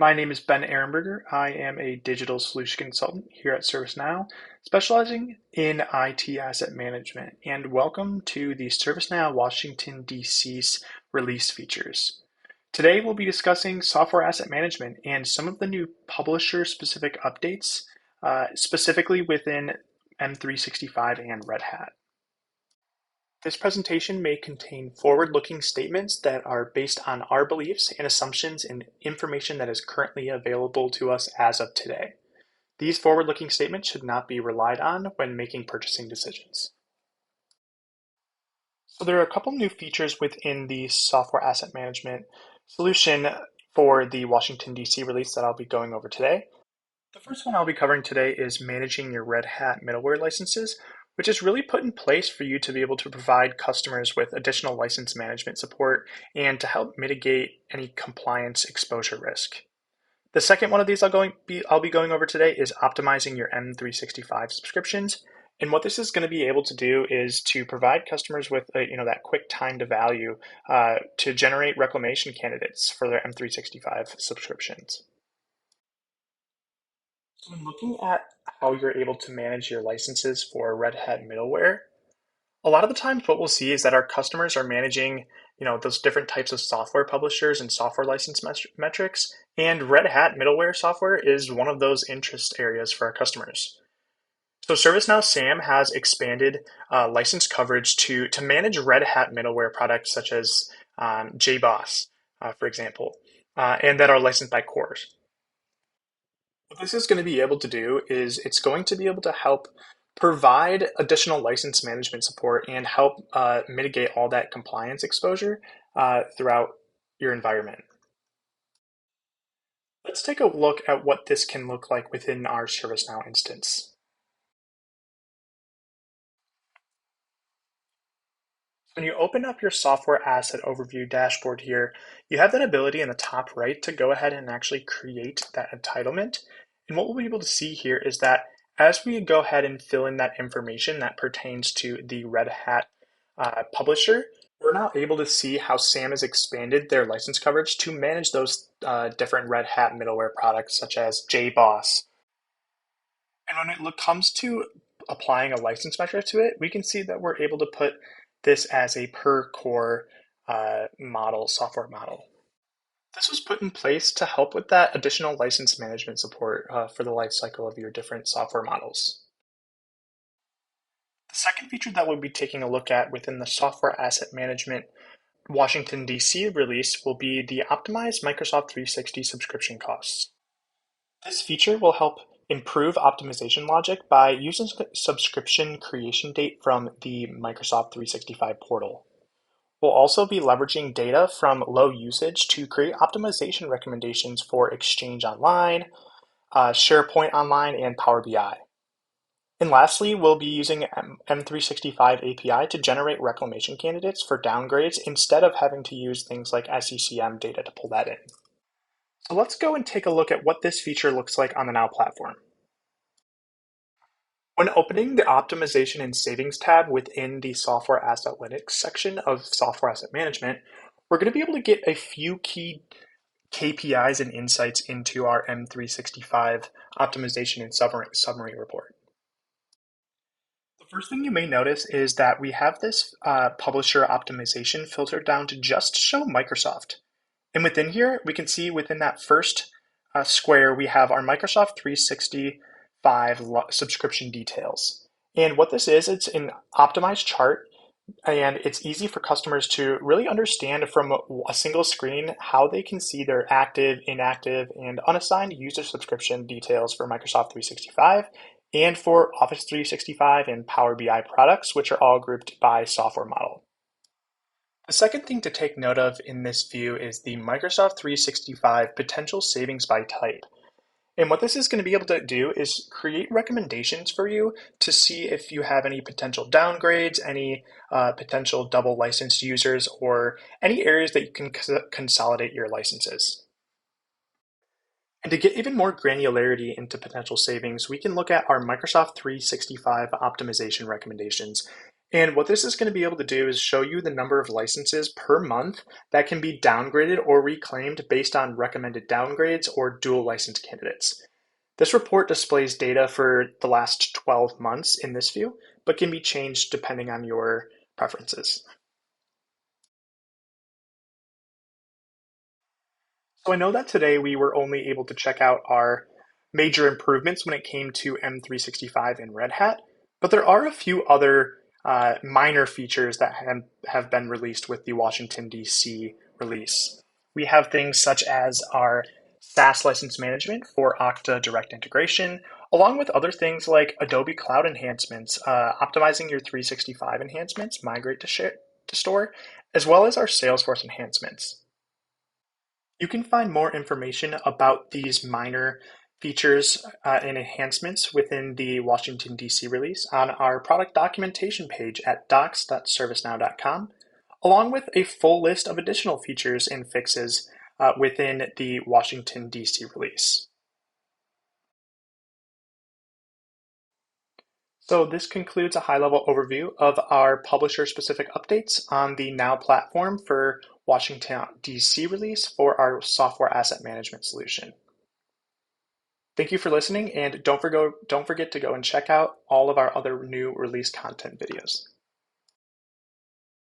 My name is Ben Ehrenberger. I am a digital solution consultant here at ServiceNow, specializing in IT asset management. And welcome to the ServiceNow Washington, D.C.'s release features. Today, we'll be discussing software asset management and some of the new publisher-specific updates, specifically within M365 and Red Hat. This presentation may contain forward-looking statements that are based on our beliefs and assumptions and information that is currently available to us as of today. These forward-looking statements should not be relied on when making purchasing decisions. So there are a couple new features within the software asset management solution for the Washington, D.C. release that I'll be going over today. The first one I'll be covering today is managing your Red Hat middleware licenses, which is really put in place for you to be able to provide customers with additional license management support and to help mitigate any compliance exposure risk. The second one of these I'll be going over today is optimizing your M365 subscriptions. And what this is going to be able to do is to provide customers with that quick time to value to generate reclamation candidates for their M365 subscriptions. So when looking at how you're able to manage your licenses for Red Hat middleware, a lot of the times what we'll see is that our customers are managing, those different types of software publishers and software license metrics, and Red Hat middleware software is one of those interest areas for our customers. So ServiceNow SAM has expanded license coverage to manage Red Hat middleware products such as JBoss, for example, and that are licensed by cores. What this is going to be able to do is it's going to be able to help provide additional license management support and help mitigate all that compliance exposure throughout your environment. Let's take a look at what this can look like within our ServiceNow instance. When you open up your software asset overview dashboard here, you have that ability in the top right to go ahead and actually create that entitlement. And what we'll be able to see here is that as we go ahead and fill in that information that pertains to the Red Hat publisher, we're now able to see how SAM has expanded their license coverage to manage those different Red Hat middleware products such as JBoss. And when it comes to applying a license metric to it, we can see that we're able to put this as a per core software model. This was put in place to help with that additional license management support for the lifecycle of your different software models. The second feature that we'll be taking a look at within the software asset management Washington, D.C. release will be the optimized Microsoft 360 subscription costs. This feature will help improve optimization logic by using subscription creation date from the Microsoft 365 portal. We'll also be leveraging data from low usage to create optimization recommendations for Exchange Online, SharePoint Online, and Power BI. And lastly, we'll be using M365 API to generate reclamation candidates for downgrades instead of having to use things like SCCM data to pull that in. So let's go and take a look at what this feature looks like on the Now platform. When opening the Optimization and Savings tab within the Software Asset Analytics section of Software Asset Management, we're going to be able to get a few key KPIs and insights into our M365 optimization and summary report. The first thing you may notice is that we have this publisher optimization filtered down to just show Microsoft. And within here, we can see within that first square, we have our Microsoft 365 subscription details. And what this is, it's an optimized chart, and it's easy for customers to really understand from a single screen how they can see their active, inactive, and unassigned user subscription details for Microsoft 365 and for Office 365 and Power BI products, which are all grouped by software model. The second thing to take note of in this view is the Microsoft 365 potential savings by type. And what this is going to be able to do is create recommendations for you to see if you have any potential downgrades, any potential double licensed users, or any areas that you can consolidate your licenses. And to get even more granularity into potential savings, we can look at our Microsoft 365 optimization recommendations. And what this is going to be able to do is show you the number of licenses per month that can be downgraded or reclaimed based on recommended downgrades or dual license candidates. This report displays data for the last 12 months in this view, but can be changed depending on your preferences. So I know that today we were only able to check out our major improvements when it came to M365 and Red Hat, but there are a few other minor features that have been released with the Washington, D.C. release. We have things such as our SaaS license management for Okta direct integration, along with other things like Adobe Cloud enhancements, optimizing your 365 enhancements, migrate to store, as well as our Salesforce enhancements. You can find more information about these minor features and enhancements within the Washington, D.C. release on our product documentation page at docs.servicenow.com, along with a full list of additional features and fixes within the Washington, D.C. release. So this concludes a high-level overview of our publisher-specific updates on the Now platform for Washington, D.C. release for our software asset management solution. Thank you for listening, and don't forget to go and check out all of our other new release content videos.